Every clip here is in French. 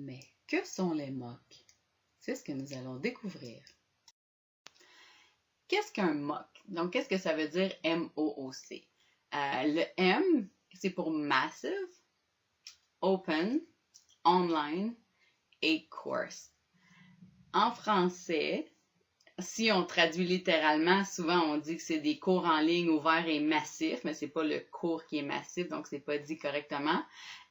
Mais que sont les MOOC? C'est ce que nous allons découvrir. Qu'est-ce qu'un MOOC? Donc, qu'est-ce que ça veut dire M-O-O-C? Le M, c'est pour Massive, Open, Online et Course. En français, si on traduit littéralement, souvent on dit que c'est des cours en ligne ouverts et massifs, mais c'est pas le cours qui est massif, donc c'est pas dit correctement.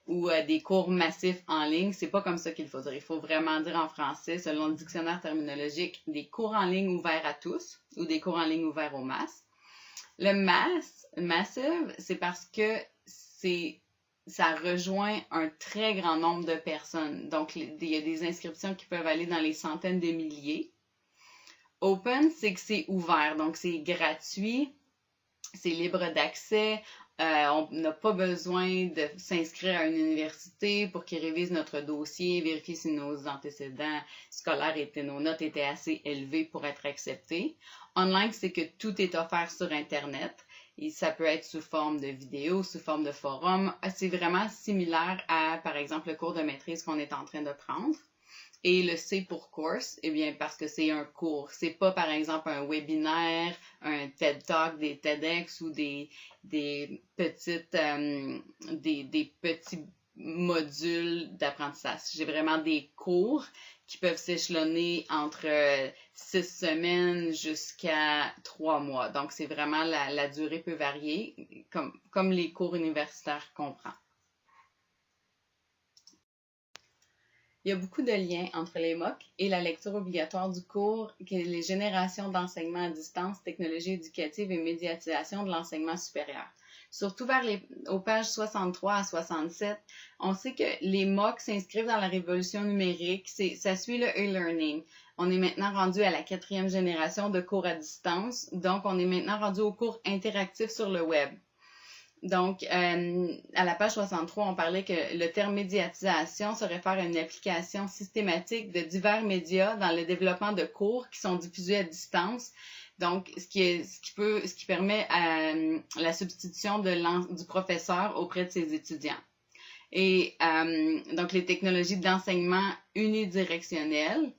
Ou des cours massifs en ligne, c'est pas comme ça qu'il faut dire. Il faut vraiment dire en français, selon le dictionnaire terminologique, des cours en ligne ouverts à tous ou des cours en ligne ouverts aux masses. Le massive, c'est parce que ça rejoint un très grand nombre de personnes. Donc, il y a des inscriptions qui peuvent aller dans les centaines de milliers. Open, c'est que c'est ouvert, donc c'est gratuit, c'est libre d'accès. On n'a pas besoin de s'inscrire à une université pour qu'ils révisent notre dossier, vérifier si nos antécédents scolaires nos notes étaient assez élevées pour être acceptées. Online, c'est que tout est offert sur Internet. Et ça peut être sous forme de vidéo, sous forme de forum. C'est vraiment similaire à, par exemple, le cours de maîtrise qu'on est en train de prendre. Et le C pour course, eh bien, parce que c'est un cours. C'est pas, par exemple, un webinaire, un TED Talk, des TEDx ou des petits modules d'apprentissage. J'ai vraiment des cours qui peuvent s'échelonner entre 6 semaines jusqu'à 3 mois. Donc, c'est vraiment la durée peut varier, comme les cours universitaires qu'on prend. Il y a beaucoup de liens entre les MOOC et la lecture obligatoire du cours qui est les générations d'enseignement à distance, technologie éducative et médiatisation de l'enseignement supérieur. Surtout aux pages 63 à 67, on sait que les MOOC s'inscrivent dans la révolution numérique, ça suit le e-learning. On est maintenant rendu à la 4e génération de cours à distance, donc on est maintenant rendu aux cours interactifs sur le web. Donc, à la page 63, on parlait que le terme médiatisation se réfère à une application systématique de divers médias dans le développement de cours qui sont diffusés à distance. Donc, ce qui permet la substitution du professeur auprès de ses étudiants. Et donc, les technologies d'enseignement unidirectionnelles,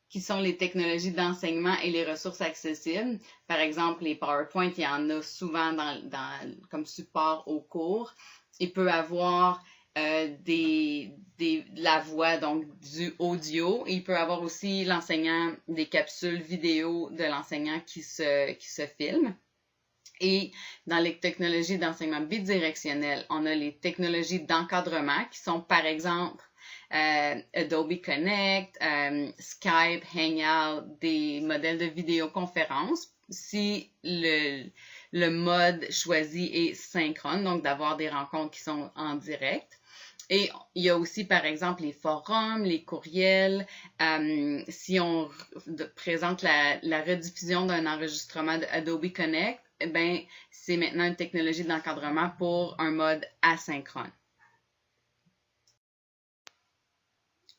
qui sont les technologies d'enseignement et les ressources accessibles. Par exemple, les PowerPoint, il y en a souvent comme support au cours. Il peut avoir la voix, donc du audio. Il peut avoir aussi l'enseignant, des capsules vidéo de l'enseignant qui se filme. Et dans les technologies d'enseignement bidirectionnel, on a les technologies d'encadrement qui sont, par exemple, Adobe Connect, Skype, Hangout, des modèles de vidéoconférence, si le mode choisi est synchrone, donc d'avoir des rencontres qui sont en direct. Et il y a aussi, par exemple, les forums, les courriels. Si on présente la rediffusion d'un enregistrement de Adobe Connect, eh bien, c'est maintenant une technologie d'encadrement pour un mode asynchrone.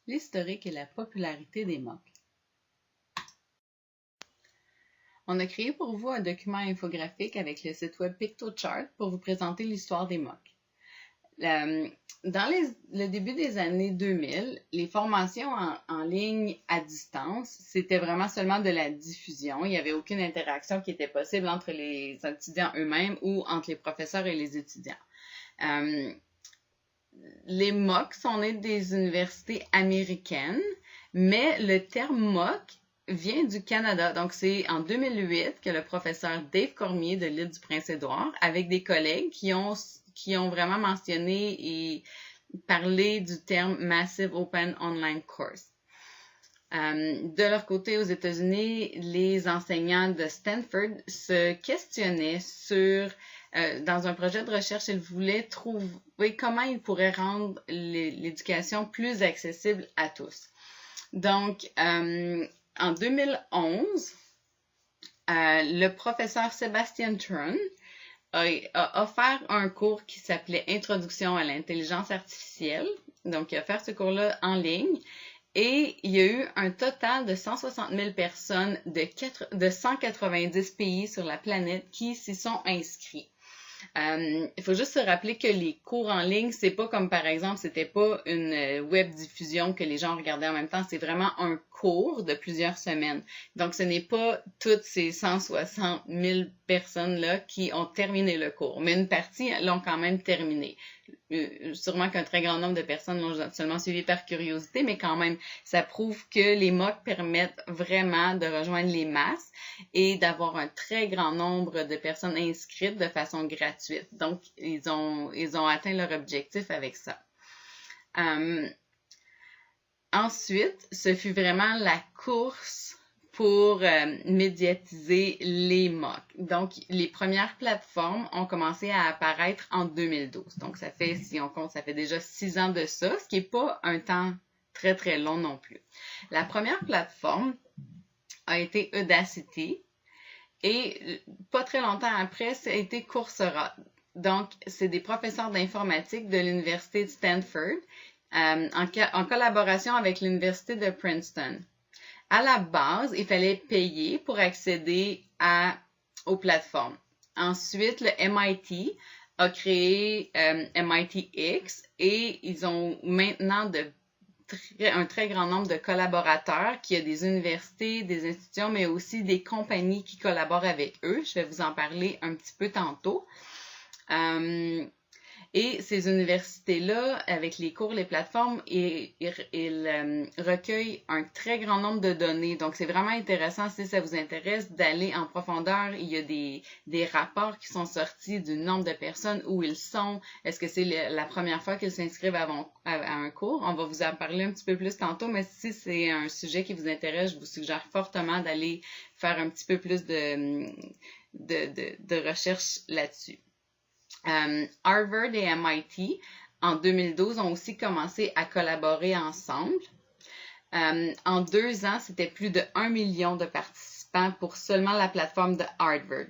L'historique et la popularité des MOOC. On a créé pour vous un document infographique avec le site web PictoChart pour vous présenter l'histoire des MOOC. Dans le début des années 2000, les formations en ligne à distance, c'était vraiment seulement de la diffusion. Il n'y avait aucune interaction qui était possible entre les étudiants eux-mêmes ou entre les professeurs et les étudiants. Les MOOC sont nés des universités américaines, mais le terme MOOC vient du Canada. Donc, c'est en 2008 que le professeur Dave Cormier de l'île du Prince-Édouard, avec des collègues qui ont vraiment mentionné et parlé du terme Massive Open Online Course. De leur côté, aux États-Unis, les enseignants de Stanford se questionnaient dans un projet de recherche, ils voulaient trouver comment ils pourraient rendre l'éducation plus accessible à tous. Donc, en 2011, le professeur Sebastian Thrun a offert un cours qui s'appelait Introduction à l'intelligence artificielle. Donc, il a offert ce cours-là en ligne. Et il y a eu un total de 160 000 personnes de 190 pays sur la planète qui s'y sont inscrits. Il faut juste se rappeler que les cours en ligne, c'est pas comme par exemple, c'était pas une web diffusion que les gens regardaient en même temps, c'est vraiment un cours de plusieurs semaines. Donc, ce n'est pas toutes ces 160 000 personnes-là qui ont terminé le cours, mais une partie l'ont quand même terminé. Sûrement qu'un très grand nombre de personnes l'ont seulement suivi par curiosité, mais quand même, ça prouve que les MOOC permettent vraiment de rejoindre les masses et d'avoir un très grand nombre de personnes inscrites de façon gratuite. Donc, ils ont atteint leur objectif avec ça. Ensuite, ce fut vraiment la course pour médiatiser les MOOC. Donc, les premières plateformes ont commencé à apparaître en 2012. Donc, ça fait, si on compte, ça fait déjà 6 ans de ça, ce qui n'est pas un temps très, très long non plus. La première plateforme a été Udacity et pas très longtemps après, ça a été Coursera. Donc, c'est des professeurs d'informatique de l'Université de Stanford en collaboration avec l'Université de Princeton. À la base, il fallait payer pour accéder aux plateformes. Ensuite, le MIT a créé MITx et ils ont maintenant un très grand nombre de collaborateurs qui a des universités, des institutions, mais aussi des compagnies qui collaborent avec eux. Je vais vous en parler un petit peu tantôt. Et ces universités-là, avec les cours, les plateformes, ils recueillent un très grand nombre de données. Donc, c'est vraiment intéressant, si ça vous intéresse, d'aller en profondeur. Il y a des rapports qui sont sortis du nombre de personnes, où ils sont. Est-ce que c'est la première fois qu'ils s'inscrivent à un cours? On va vous en parler un petit peu plus tantôt, mais si c'est un sujet qui vous intéresse, je vous suggère fortement d'aller faire un petit peu plus de recherche là-dessus. Harvard et MIT, en 2012, ont aussi commencé à collaborer ensemble. En 2 ans, c'était plus de 1 million de participants pour seulement la plateforme de Harvard.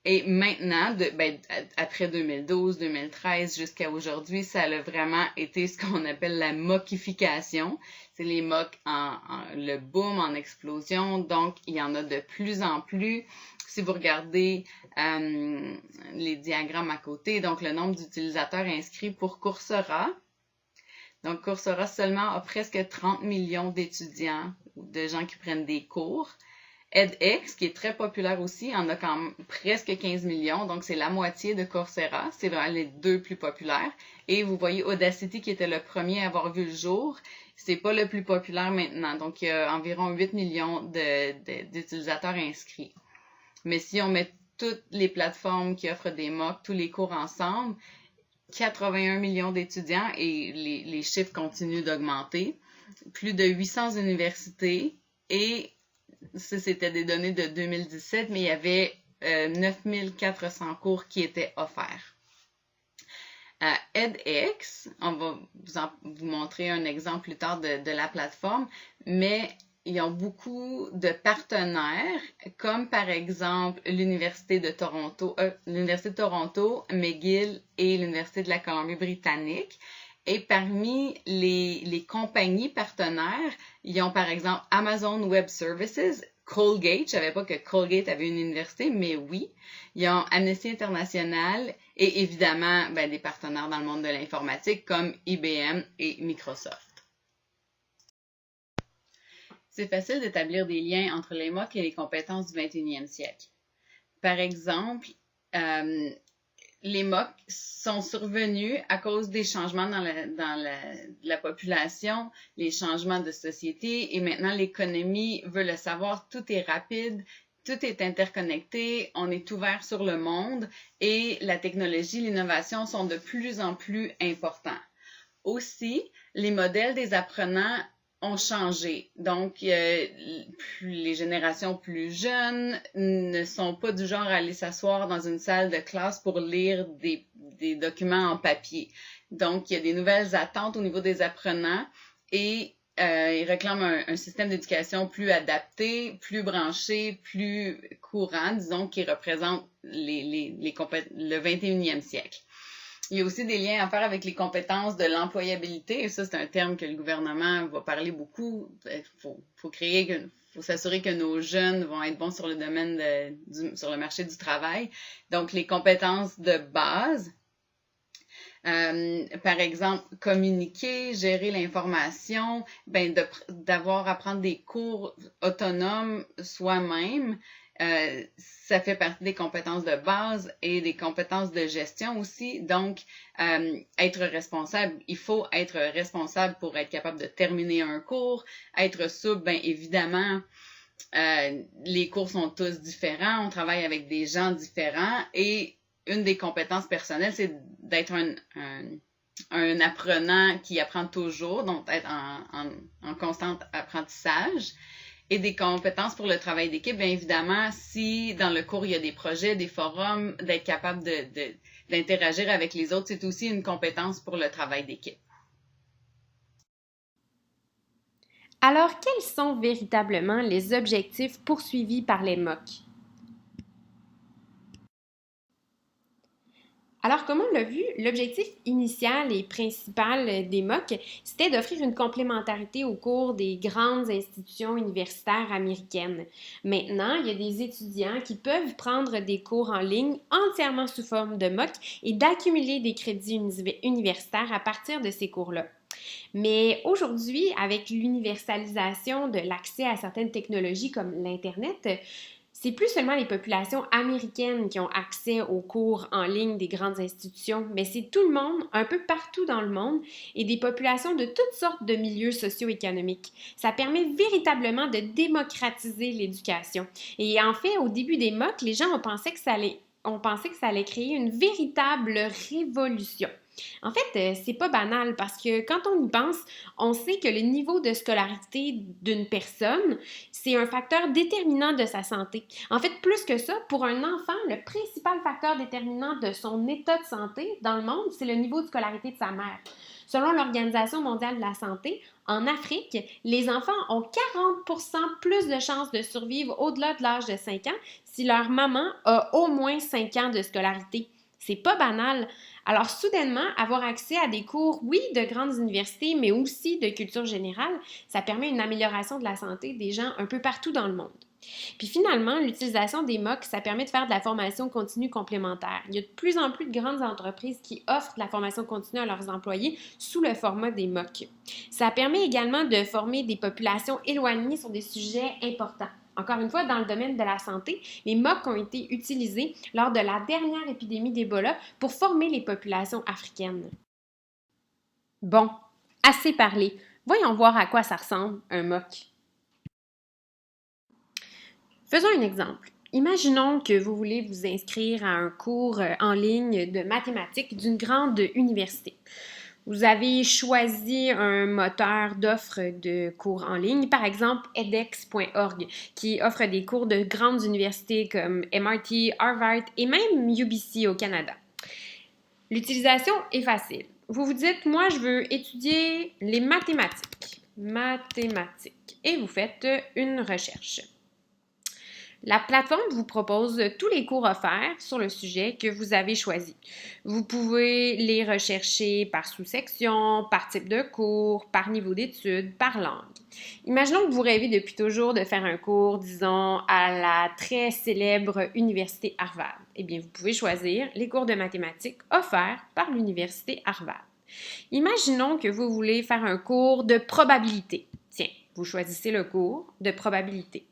Et maintenant, après 2012, 2013 jusqu'à aujourd'hui, ça a vraiment été ce qu'on appelle la MOOCification. C'est les MOOC le boom en explosion. Donc, il y en a de plus en plus. Si vous regardez les diagrammes à côté, donc le nombre d'utilisateurs inscrits pour Coursera. Donc, Coursera seulement a presque 30 millions d'étudiants ou de gens qui prennent des cours. edX, qui est très populaire aussi, en a quand même presque 15 millions, donc c'est la moitié de Coursera. C'est vraiment les deux plus populaires. Et vous voyez Udacity, qui était le premier à avoir vu le jour. C'est pas le plus populaire maintenant, donc il y a environ 8 millions d'utilisateurs inscrits. Mais si on met toutes les plateformes qui offrent des MOOC, tous les cours ensemble, 81 millions d'étudiants et les chiffres continuent d'augmenter. Plus de 800 universités et ça, c'était des données de 2017, mais il y avait 9400 cours qui étaient offerts. edX, on va vous montrer un exemple plus tard de la plateforme, mais ils ont beaucoup de partenaires, comme par exemple l'Université de Toronto, McGill et l'Université de la Colombie-Britannique. Et parmi les compagnies partenaires, ils ont par exemple Amazon Web Services, Colgate, je ne savais pas que Colgate avait une université, mais oui. Ils ont Amnesty International et évidemment des partenaires dans le monde de l'informatique comme IBM et Microsoft. C'est facile d'établir des liens entre les MOOC et les compétences du 21e siècle. Par exemple, les MOOC sont survenus à cause des changements dans la population, les changements de société et maintenant l'économie veut le savoir, tout est rapide, tout est interconnecté, on est ouvert sur le monde et la technologie, l'innovation sont de plus en plus importants. Aussi, les modèles des apprenants ont changé. Donc, les générations plus jeunes ne sont pas du genre à aller s'asseoir dans une salle de classe pour lire des documents en papier. Donc, il y a des nouvelles attentes au niveau des apprenants et ils réclament un système d'éducation plus adapté, plus branché, plus courant, disons, qui représente le 21e siècle. Il y a aussi des liens à faire avec les compétences de l'employabilité. Et ça, c'est un terme que le gouvernement va parler beaucoup. Il faut s'assurer que nos jeunes vont être bons sur le domaine sur le marché du travail. Donc, les compétences de base. Par exemple, communiquer, gérer l'information, d'avoir à prendre des cours autonomes soi-même. Ça fait partie des compétences de base et des compétences de gestion aussi. Donc, être responsable, il faut être responsable pour être capable de terminer un cours. Être souple, bien évidemment, les cours sont tous différents, on travaille avec des gens différents et une des compétences personnelles, c'est d'être un apprenant qui apprend toujours, donc être en constant apprentissage. Et des compétences pour le travail d'équipe, bien évidemment, si dans le cours, il y a des projets, des forums, d'être capable d'interagir avec les autres, c'est aussi une compétence pour le travail d'équipe. Alors, quels sont véritablement les objectifs poursuivis par les MOOC? Alors, comme on l'a vu, l'objectif initial et principal des MOOC, c'était d'offrir une complémentarité au cours des grandes institutions universitaires américaines. Maintenant, il y a des étudiants qui peuvent prendre des cours en ligne entièrement sous forme de MOOC et d'accumuler des crédits universitaires à partir de ces cours-là. Mais aujourd'hui, avec l'universalisation de l'accès à certaines technologies comme l'Internet, c'est plus seulement les populations américaines qui ont accès aux cours en ligne des grandes institutions, mais c'est tout le monde, un peu partout dans le monde, et des populations de toutes sortes de milieux socio-économiques. Ça permet véritablement de démocratiser l'éducation. Et en fait, au début des MOOC, les gens ont pensé que ça allait créer une véritable révolution. En fait, c'est pas banal parce que quand on y pense, on sait que le niveau de scolarité d'une personne, c'est un facteur déterminant de sa santé. En fait, plus que ça, pour un enfant, le principal facteur déterminant de son état de santé dans le monde, c'est le niveau de scolarité de sa mère. Selon l'Organisation mondiale de la santé, en Afrique, les enfants ont 40% plus de chances de survivre au-delà de l'âge de 5 ans si leur maman a au moins 5 ans de scolarité. C'est pas banal. Alors, soudainement, avoir accès à des cours, oui, de grandes universités, mais aussi de culture générale, ça permet une amélioration de la santé des gens un peu partout dans le monde. Puis finalement, l'utilisation des MOOC, ça permet de faire de la formation continue complémentaire. Il y a de plus en plus de grandes entreprises qui offrent de la formation continue à leurs employés sous le format des MOOC. Ça permet également de former des populations éloignées sur des sujets importants. Encore une fois, dans le domaine de la santé, les MOOC ont été utilisés lors de la dernière épidémie d'Ebola pour former les populations africaines. Bon, assez parlé. Voyons voir à quoi ça ressemble un MOOC. Faisons un exemple. Imaginons que vous voulez vous inscrire à un cours en ligne de mathématiques d'une grande université. Vous avez choisi un moteur d'offre de cours en ligne, par exemple edX.org, qui offre des cours de grandes universités comme MIT, Harvard et même UBC au Canada. L'utilisation est facile. Vous vous dites, moi, je veux étudier les mathématiques. Et vous faites une recherche. La plateforme vous propose tous les cours offerts sur le sujet que vous avez choisi. Vous pouvez les rechercher par sous-section, par type de cours, par niveau d'études, par langue. Imaginons que vous rêvez depuis toujours de faire un cours, disons, à la très célèbre Université Harvard. Eh bien, vous pouvez choisir les cours de mathématiques offerts par l'Université Harvard. Imaginons que vous voulez faire un cours de probabilité. Tiens, vous choisissez le cours de probabilité.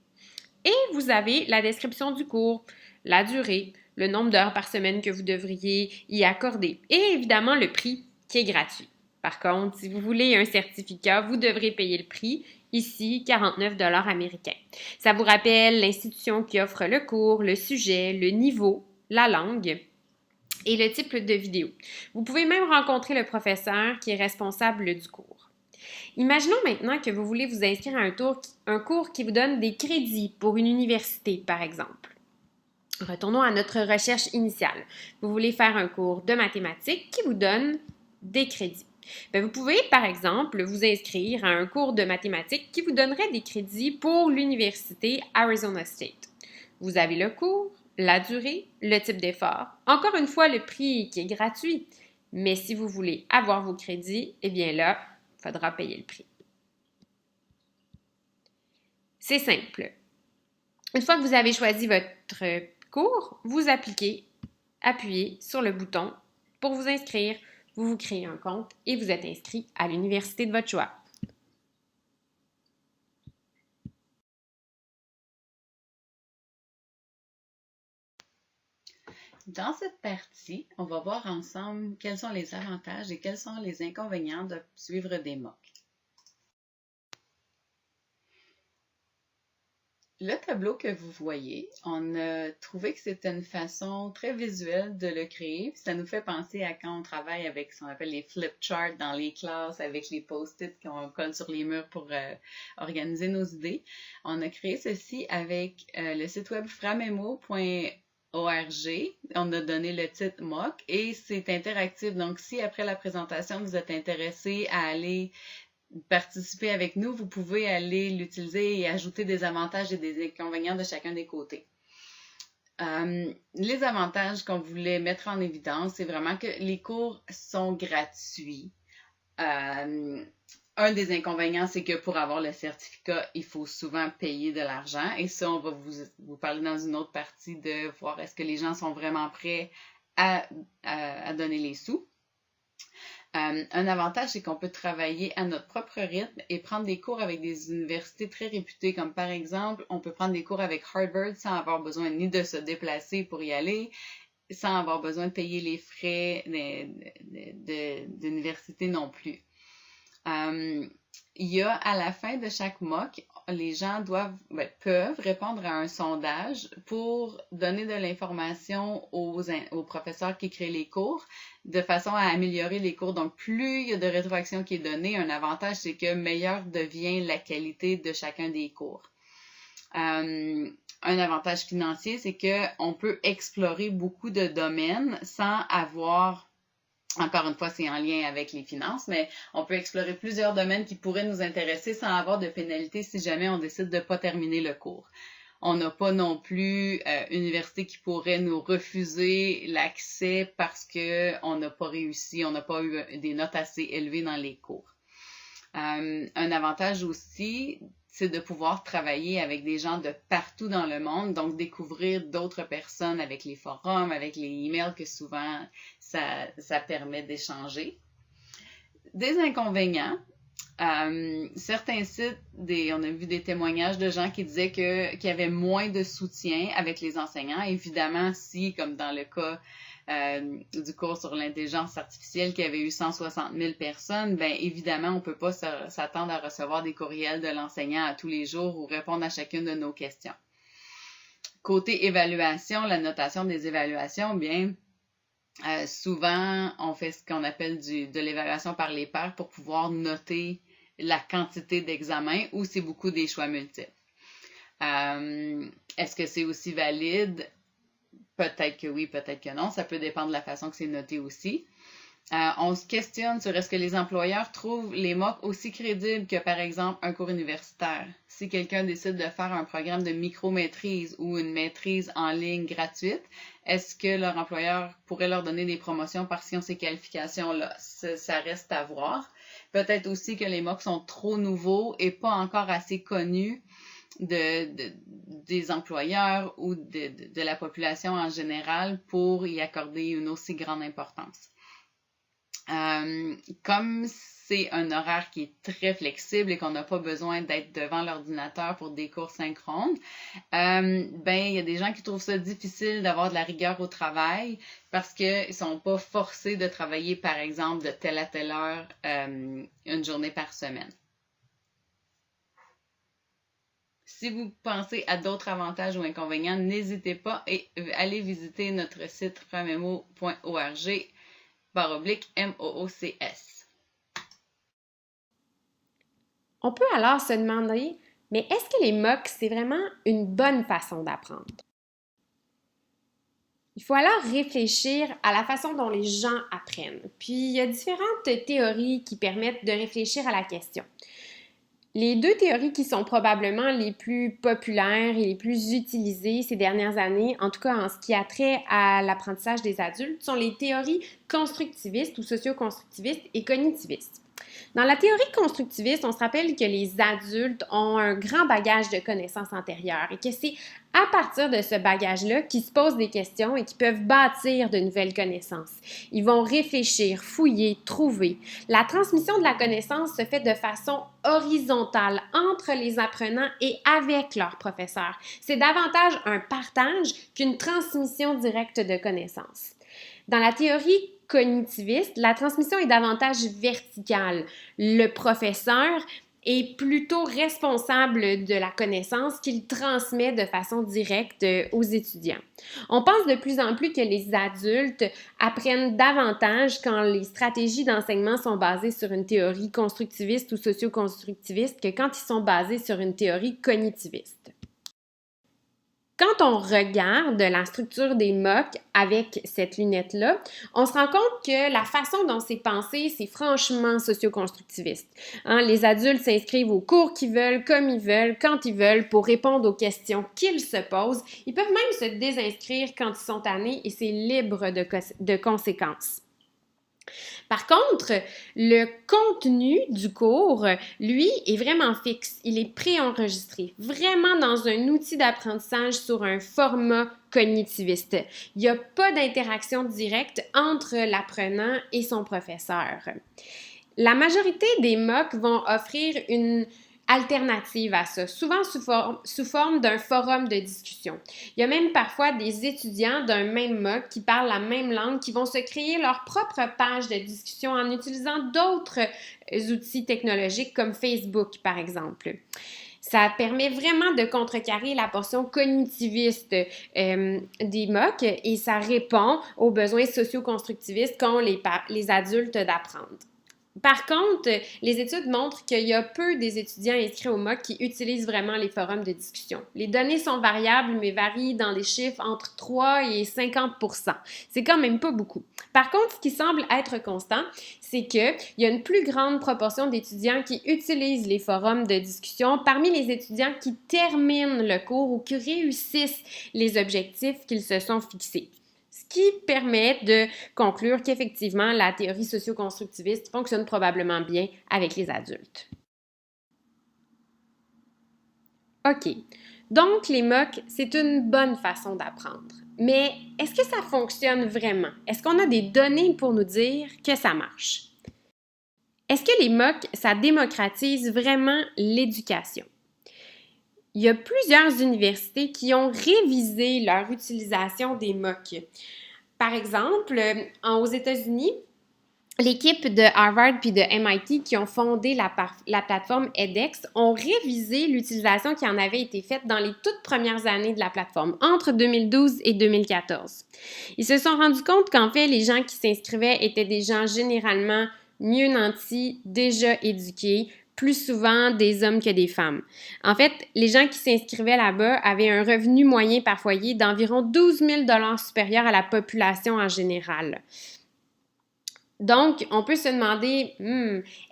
Et vous avez la description du cours, la durée, le nombre d'heures par semaine que vous devriez y accorder et évidemment le prix qui est gratuit. Par contre, si vous voulez un certificat, vous devrez payer le prix, ici 49 $ américains. Ça vous rappelle l'institution qui offre le cours, le sujet, le niveau, la langue et le type de vidéo. Vous pouvez même rencontrer le professeur qui est responsable du cours. Imaginons maintenant que vous voulez vous inscrire à un cours qui vous donne des crédits pour une université, par exemple. Retournons à notre recherche initiale. Vous voulez faire un cours de mathématiques qui vous donne des crédits. Bien, vous pouvez, par exemple, vous inscrire à un cours de mathématiques qui vous donnerait des crédits pour l'université Arizona State. Vous avez le cours, la durée, le type d'effort, encore une fois le prix qui est gratuit Mais si vous voulez avoir vos crédits, eh bien là, il faudra payer le prix. C'est simple. Une fois que vous avez choisi votre cours, vous appuyez sur le bouton pour vous inscrire. Vous vous créez un compte et vous êtes inscrit à l'université de votre choix. Dans cette partie, on va voir ensemble quels sont les avantages et quels sont les inconvénients de suivre des MOOC. Le tableau que vous voyez, on a trouvé que c'était une façon très visuelle de le créer. Ça nous fait penser à quand on travaille avec ce qu'on appelle les flip charts dans les classes, avec les post-it qu'on colle sur les murs pour organiser nos idées. On a créé ceci avec le site web framemo.org. On a donné le titre MOOC et c'est interactif. Donc, si après la présentation, vous êtes intéressé à aller participer avec nous, vous pouvez aller l'utiliser et ajouter des avantages et des inconvénients de chacun des côtés. Les avantages qu'on voulait mettre en évidence, c'est vraiment que les cours sont gratuits. Un des inconvénients, c'est que pour avoir le certificat, il faut souvent payer de l'argent. Et ça, on va vous parler dans une autre partie de voir est-ce que les gens sont vraiment prêts à donner les sous. Un avantage, c'est qu'on peut travailler à notre propre rythme et prendre des cours avec des universités très réputées, comme par exemple, on peut prendre des cours avec Harvard sans avoir besoin ni de se déplacer pour y aller, sans avoir besoin de payer les frais d'université non plus. Il y a à la fin de chaque MOOC, les gens peuvent répondre à un sondage pour donner de l'information aux professeurs qui créent les cours de façon à améliorer les cours. Donc, plus il y a de rétroaction qui est donnée, un avantage, c'est que meilleure devient la qualité de chacun des cours. Un avantage financier, c'est qu'on peut explorer beaucoup de domaines sans avoir... Encore une fois, c'est en lien avec les finances, mais on peut explorer plusieurs domaines qui pourraient nous intéresser sans avoir de pénalité si jamais on décide de ne pas terminer le cours. On n'a pas non plus une université qui pourrait nous refuser l'accès parce qu'on n'a pas réussi, on n'a pas eu des notes assez élevées dans les cours. Un avantage aussi, c'est de pouvoir travailler avec des gens de partout dans le monde, donc découvrir d'autres personnes avec les forums, avec les emails que souvent ça permet d'échanger. Des inconvénients, certains sites, on a vu des témoignages de gens qui disaient qu'il y avait moins de soutien avec les enseignants. Évidemment, si, comme dans le cas du cours sur l'intelligence artificielle qui avait eu 160 000 personnes, bien évidemment, on ne peut pas s'attendre à recevoir des courriels de l'enseignant à tous les jours ou répondre à chacune de nos questions. Côté évaluation, la notation des évaluations, bien, souvent, on fait ce qu'on appelle de l'évaluation par les pairs pour pouvoir noter la quantité d'examens ou c'est beaucoup des choix multiples. Est-ce que c'est aussi valide? Peut-être que oui, peut-être que non. Ça peut dépendre de la façon que c'est noté aussi. On se questionne sur est-ce que les employeurs trouvent les MOOC aussi crédibles que, par exemple, un cours universitaire. Si quelqu'un décide de faire un programme de micro-maîtrise ou une maîtrise en ligne gratuite, est-ce que leur employeur pourrait leur donner des promotions parce qu'ils ont ces qualifications-là? Ça reste à voir. Peut-être aussi que les MOOC sont trop nouveaux et pas encore assez connus des employeurs ou de la population en général pour y accorder une aussi grande importance. Comme c'est un horaire qui est très flexible et qu'on n'a pas besoin d'être devant l'ordinateur pour des cours synchrones, il y a des gens qui trouvent ça difficile d'avoir de la rigueur au travail parce qu'ils ne sont pas forcés de travailler, par exemple, de telle à telle heure une journée par semaine. Si vous pensez à d'autres avantages ou inconvénients, n'hésitez pas et allez visiter notre site framemo.org/MOOCS. On peut alors se demander, mais est-ce que les MOOC, c'est vraiment une bonne façon d'apprendre? Il faut alors réfléchir à la façon dont les gens apprennent. Puis, il y a différentes théories qui permettent de réfléchir à la question. Les deux théories qui sont probablement les plus populaires et les plus utilisées ces dernières années, en tout cas en ce qui a trait à l'apprentissage des adultes, sont les théories constructivistes ou socio-constructivistes et cognitivistes. Dans la théorie constructiviste, on se rappelle que les adultes ont un grand bagage de connaissances antérieures et que c'est à partir de ce bagage-là qu'ils se posent des questions et qu'ils peuvent bâtir de nouvelles connaissances. Ils vont réfléchir, fouiller, trouver. La transmission de la connaissance se fait de façon horizontale entre les apprenants et avec leurs professeurs. C'est davantage un partage qu'une transmission directe de connaissances. Dans la théorie cognitiviste, la transmission est davantage verticale. Le professeur est plutôt responsable de la connaissance qu'il transmet de façon directe aux étudiants. On pense de plus en plus que les adultes apprennent davantage quand les stratégies d'enseignement sont basées sur une théorie constructiviste ou socio-constructiviste que quand ils sont basés sur une théorie cognitiviste. Quand on regarde la structure des MOOC avec cette lunette-là, on se rend compte que la façon dont c'est pensé, c'est franchement socio-constructiviste. Les adultes s'inscrivent aux cours qu'ils veulent, comme ils veulent, quand ils veulent, pour répondre aux questions qu'ils se posent. Ils peuvent même se désinscrire quand ils sont tannés et c'est libre de conséquences. Par contre, le contenu du cours, lui, est vraiment fixe. Il est préenregistré, vraiment dans un outil d'apprentissage sur un format cognitiviste. Il n'y a pas d'interaction directe entre l'apprenant et son professeur. La majorité des MOOC vont offrir une alternative à ça, souvent sous forme d'un forum de discussion. Il y a même parfois des étudiants d'un même MOOC qui parlent la même langue qui vont se créer leur propre page de discussion en utilisant d'autres outils technologiques comme Facebook, par exemple. Ça permet vraiment de contrecarrer la portion cognitiviste des MOOC et ça répond aux besoins socio-constructivistes qu'ont les adultes d'apprendre. Par contre, les études montrent qu'il y a peu des étudiants inscrits au MOOC qui utilisent vraiment les forums de discussion. Les données sont variables, mais varient dans les chiffres entre 3 et 50%. C'est quand même pas beaucoup. Par contre, ce qui semble être constant, c'est qu'il y a une plus grande proportion d'étudiants qui utilisent les forums de discussion parmi les étudiants qui terminent le cours ou qui réussissent les objectifs qu'ils se sont fixés. Ce qui permet de conclure qu'effectivement, la théorie socio-constructiviste fonctionne probablement bien avec les adultes. OK. Donc, les MOOC, c'est une bonne façon d'apprendre. Mais est-ce que ça fonctionne vraiment? Est-ce qu'on a des données pour nous dire que ça marche? Est-ce que les MOOC, ça démocratise vraiment l'éducation? Il y a plusieurs universités qui ont révisé leur utilisation des MOOC. Par exemple, aux États-Unis, l'équipe de Harvard puis de MIT qui ont fondé la plateforme edX ont révisé l'utilisation qui en avait été faite dans les toutes premières années de la plateforme, entre 2012 et 2014. Ils se sont rendus compte qu'en fait, les gens qui s'inscrivaient étaient des gens généralement mieux nantis, déjà éduqués, plus souvent des hommes que des femmes. En fait, les gens qui s'inscrivaient là-bas avaient un revenu moyen par foyer d'environ 12 000 $ supérieur à la population en général. Donc, on peut se demander,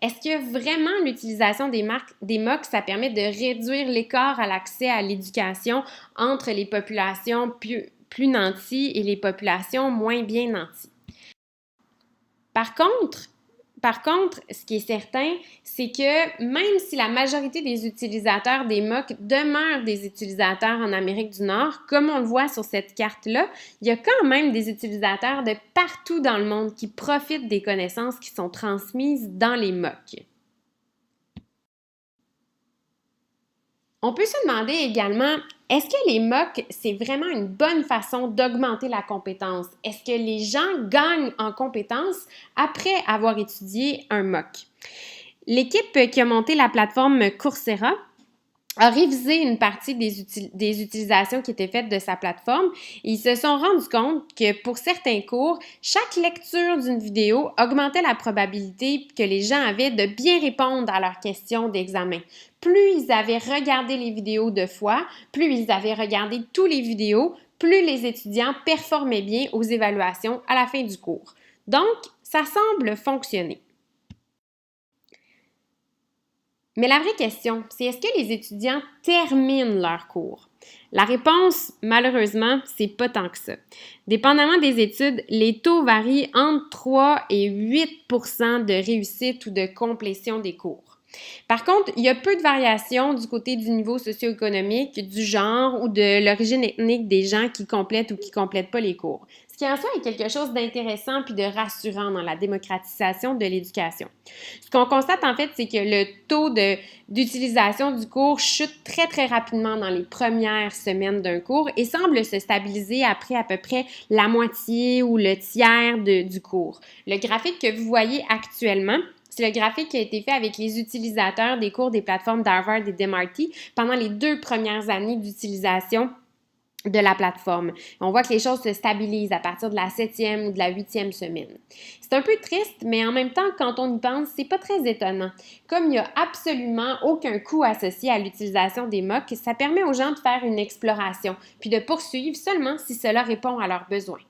est-ce que vraiment l'utilisation des MOOC, ça permet de réduire l'écart à l'accès à l'éducation entre les populations plus nanties et les populations moins bien nanties? Par contre, ce qui est certain, c'est que même si la majorité des utilisateurs des MOOC demeurent des utilisateurs en Amérique du Nord, comme on le voit sur cette carte-là, il y a quand même des utilisateurs de partout dans le monde qui profitent des connaissances qui sont transmises dans les MOOC. On peut se demander également, est-ce que les MOOC, c'est vraiment une bonne façon d'augmenter la compétence? Est-ce que les gens gagnent en compétences après avoir étudié un MOOC? L'équipe qui a monté la plateforme Coursera a révisé une partie des utilisations qui étaient faites de sa plateforme et ils se sont rendus compte que pour certains cours, chaque lecture d'une vidéo augmentait la probabilité que les gens avaient de bien répondre à leurs questions d'examen. Plus ils avaient regardé les vidéos 2 fois, plus ils avaient regardé toutes les vidéos, plus les étudiants performaient bien aux évaluations à la fin du cours. Donc, ça semble fonctionner. Mais la vraie question, c'est est-ce que les étudiants terminent leurs cours? La réponse, malheureusement, c'est pas tant que ça. Dépendamment des études, les taux varient entre 3 et 8 de réussite ou de complétion des cours. Par contre, il y a peu de variations du côté du niveau socio-économique, du genre ou de l'origine ethnique des gens qui complètent ou qui complètent pas les cours. Ce qui en soi est quelque chose d'intéressant puis de rassurant dans la démocratisation de l'éducation. Ce qu'on constate en fait, c'est que le taux d'utilisation du cours chute très très rapidement dans les premières semaines d'un cours et semble se stabiliser après à peu près la moitié ou le tiers du cours. Le graphique que vous voyez actuellement, c'est le graphique qui a été fait avec les utilisateurs des cours des plateformes d'Harvard et d'MIT pendant les 2 premières années d'utilisation de la plateforme. On voit que les choses se stabilisent à partir de la 7e ou de la 8e semaine. C'est un peu triste, mais en même temps, quand on y pense, c'est pas très étonnant. Comme il n'y a absolument aucun coût associé à l'utilisation des MOOC, ça permet aux gens de faire une exploration, puis de poursuivre seulement si cela répond à leurs besoins.